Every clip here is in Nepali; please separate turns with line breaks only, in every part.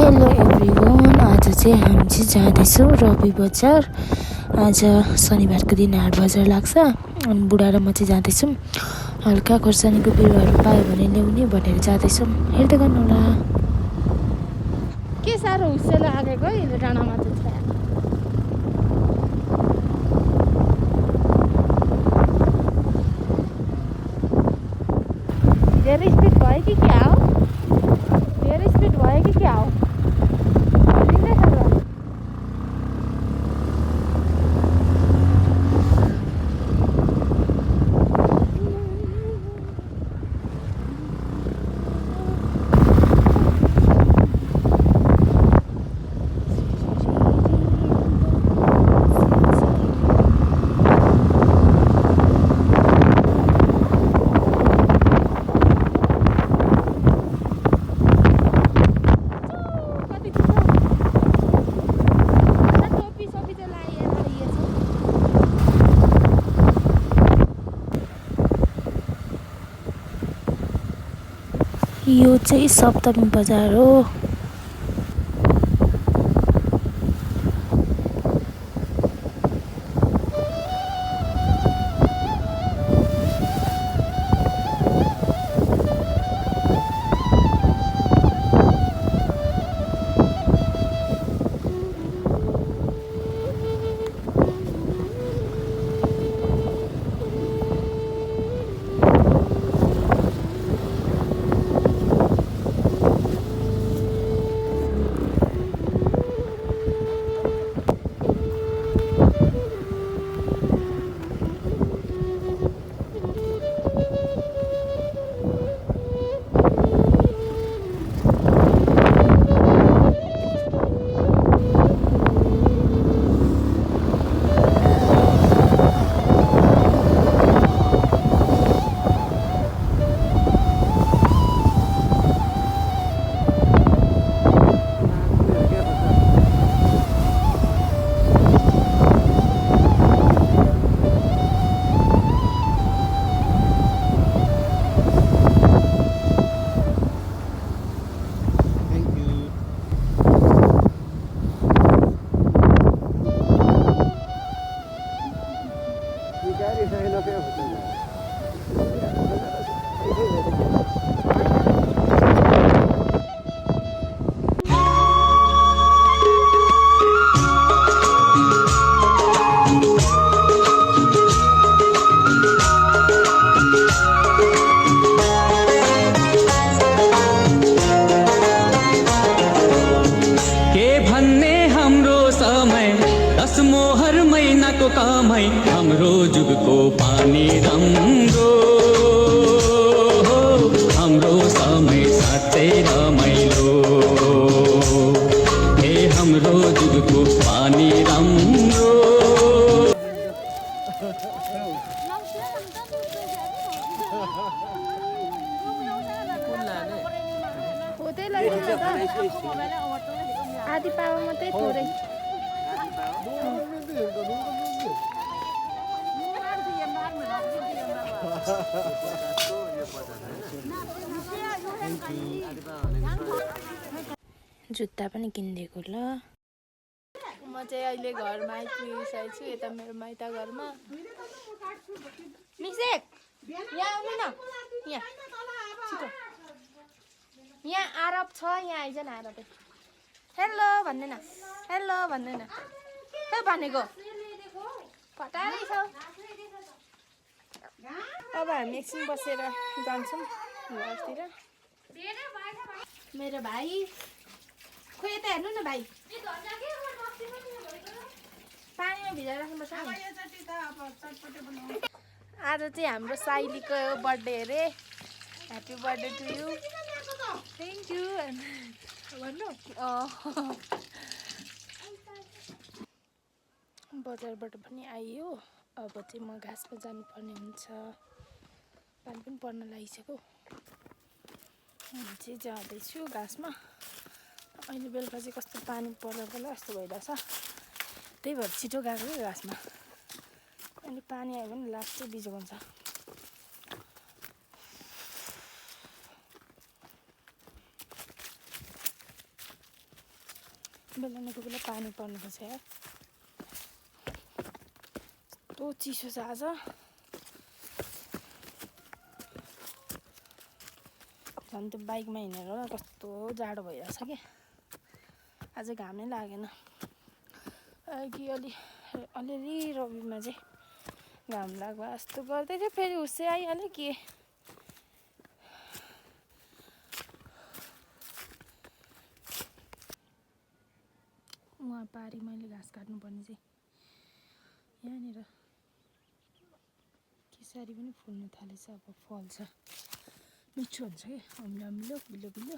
हेलो एभ्रिवान, आज चाहिँ हामी चाहिँ जाँदैछौँ रवि बजार। आज शनिबारको दिन हाट बजार लाग्छ अनि बुढा र म चाहिँ जाँदैछौँ। हल्का खोर्सानीको बिरुवाहरू पायो भने ल्याउने भनेर जाँदैछौँ। हेर्दै गर्नु होला। के साह्रो हुस्सेलो आगेको है डाँडामा चाहिँ धेरै स्पिड भयो कि क्या हो? धेरै स्पिड भयो कि क्या हो? यो चाहिँ सप्तमी बजार हो।
कमाई हाम्रो जुगको पानी राम्रो हाम्रो समय साँच्चै रमाइलो हे हाम्रो जुगको पानी राम्रो।
आधी पावा मात्रै थोरै जुत्ता पनि किनिदिएको ल। म चाहिँ अहिले घरमा आइपुगिसकेको छु। यता मेरो माइत घरमा। मिक्सेक यहाँ आउनु न, यहाँ छिटो यहाँ आरब छ, यहाँ आइज न। आरब हेलो भन्दैन, हेलो भन्दैन, के भनेको फटारै छ। अब हामी एकछिन बसेर जान्छौँ घरतिर। मेरो भाइ खोइ यता हेर्नु न भाइ, पानीमा भिजाएर राख्नुपर्छ। आज चाहिँ हाम्रो साइलीको बर्थडे अरे। Happy birthday to you. Thank you भन्नु। बजारबाट पनि आइयो। अब चाहिँ म घाँसमा जानुपर्ने हुन्छ। पानी पनि पर्न लागिसक्यो। म चाहिँ जाँदैछु घाँसमा। अहिले बेलुका चाहिँ कस्तो पानी पर्ला जस्तो भइरहेछ। त्यही भएर छिटो गएको क्या घाँसमा। अनि पानी आयो भने लास चाहिँ बिजोग हुन्छ। बेला न कोही बेला पानी पर्नुपर्छ यार। कस्तो चिसो छ आज। झन् त्यो बाइकमा हिँडेर होला कस्तो जाडो भइरहेछ कि आज घामै लागेन कि अलिअलि रविमा चाहिँ घाम लाग्यो जस्तो गर्दै थियो। फेरि हुस्से आइहाल्यो के। उहाँ पारी मैले घाँस काट्नुपर्ने चाहिँ यहाँनिर खेसारी पनि फुल्नु थालेछ। अब फल्छ मिठो हुन्छ कि अम्लो अम्लो बिलो बिलो।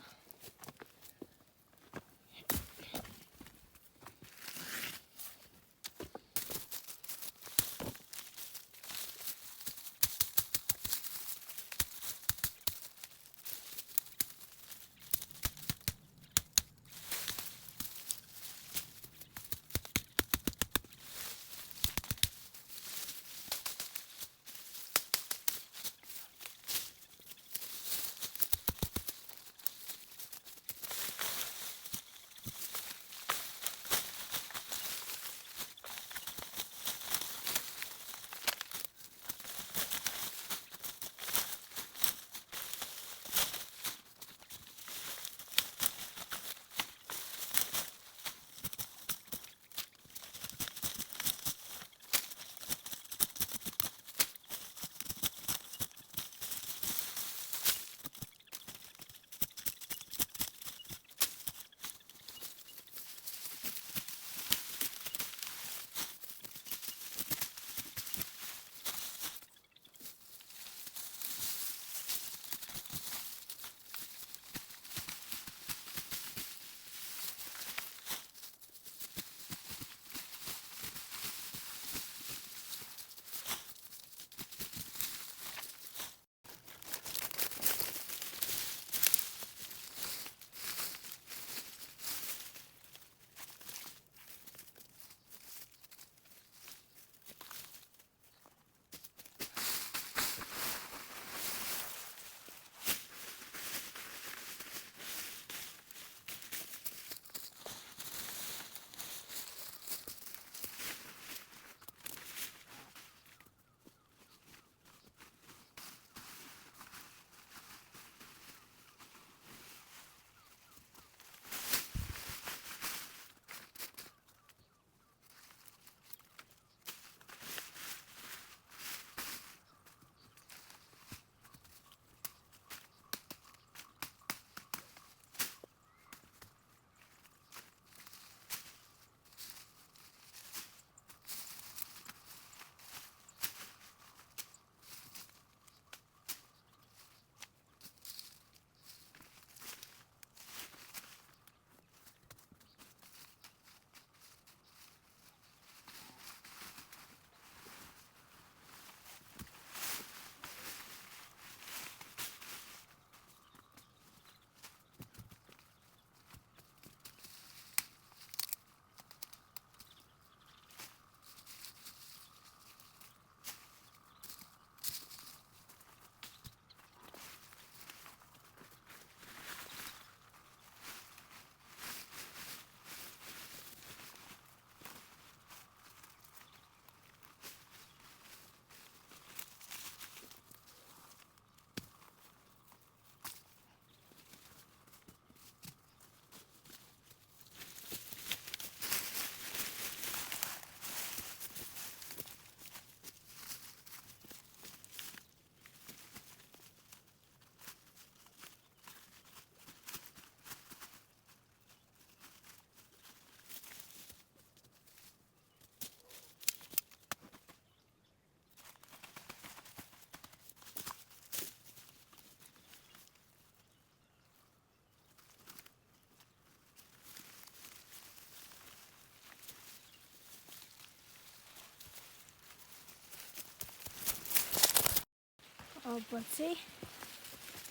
अब चाहिँ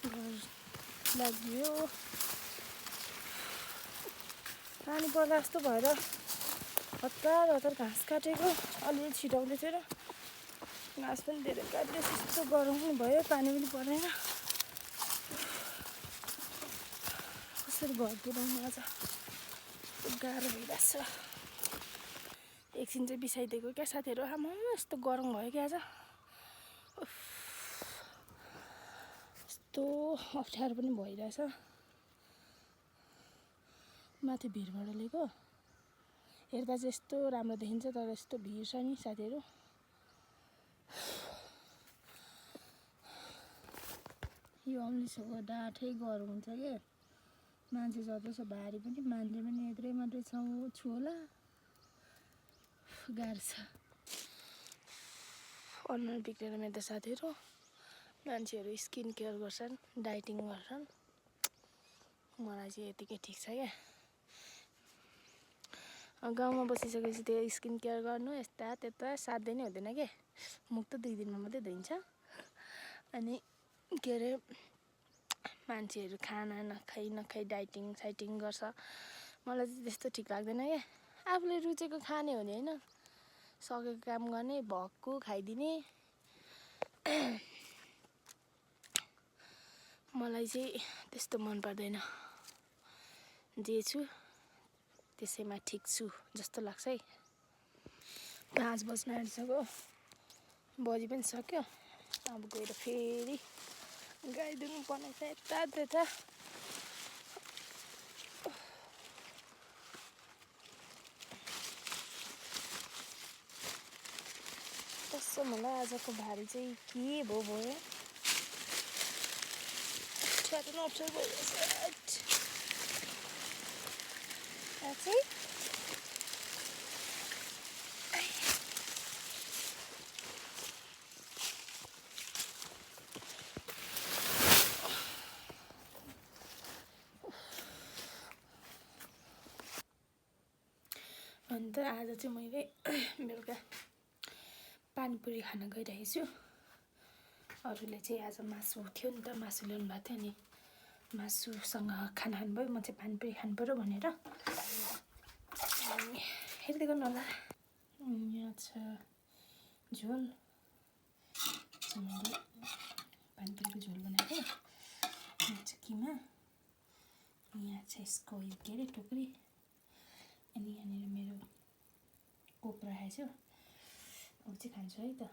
घर लाग्यो। पानी पर्ला जस्तो भएर हतार हतार घाँस काटेको अलिअलि छिटाउँदै थियो र घाँस पनि धेरै काटेर यस्तो गरम पनि भयो। पानी पनि परेन। कसरी घर पुऱ्याउनु आज। कस्तो गाह्रो भइरहेछ। एकछिन चाहिँ बिसाइदिएको क्या साथीहरू। आमा यस्तो गरम भयो क्या आज। यस्तो अप्ठ्यारो पनि भइरहेछ। माथि भिरबाट लिएको हेर्दा चाहिँ यस्तो राम्रो देखिन्छ, तर यस्तो भिर छ नि साथीहरू। यो अम्लिसोको डाँठै गरम हुन्छ क्या। मान्छे जति छ भारी पनि, मान्छे पनि यत्रै मात्रै छु होला। गाह्रो छ। अनुहार बिग्रेर मेरो त साथीहरू। मान्छेहरू स्किन केयर गर्छन्, डाइटिङ गर्छन्, मलाई चाहिँ यतिकै ठिक छ क्या। गाउँमा बसिसकेपछि त्यो स्किन केयर गर्नु यता त्यता 7 दिनै हुँदैन क्या। मुख त 2 दिनमा मात्रै धोइन्छ। अनि के अरे मान्छेहरू खाना नखाई डाइटिङ साइटिङ गर्छ। मलाई चाहिँ त्यस्तो ठिक लाग्दैन क्या। आफूले रुचेको खाने हो नि होइन, सकेको काम गर्ने, भक्कु खाइदिने। मलाई चाहिँ त्यस्तो मन पर्दैन। जे छु त्यसैमा ठिक छु जस्तो लाग्छ है। 5 बज्न आँटिसक्यो, बजी पनि सक्यो। अब गएर फेरि गाई दुहुनु पर्ने छ यता त्यता। कस्तो मलाई आजको भारी चाहिँ के भयो अप्ठ्यारो भइरहेछ। चाहिँ अन्त आज चाहिँ मैले बेलुका पानीपुरी खान गइरहेको छु। अरूले चाहिँ आज मासु थियो नि त, मासु ल्याउनु भएको थियो नि, मासुसँग खाना खानुभयो। म चाहिँ पानीपुरी खानु पऱ्यो भनेर हेर्दै गर्नु होला। यहाँ छ झोल, मैले पानीपुरीको झोल बनाएको। यहाँ छ किमा, यहाँ छ यसको के अरे टुक्री, अनि यहाँनिर मेरो कोक राखेको छु। अब चाहिँ खान्छु है त।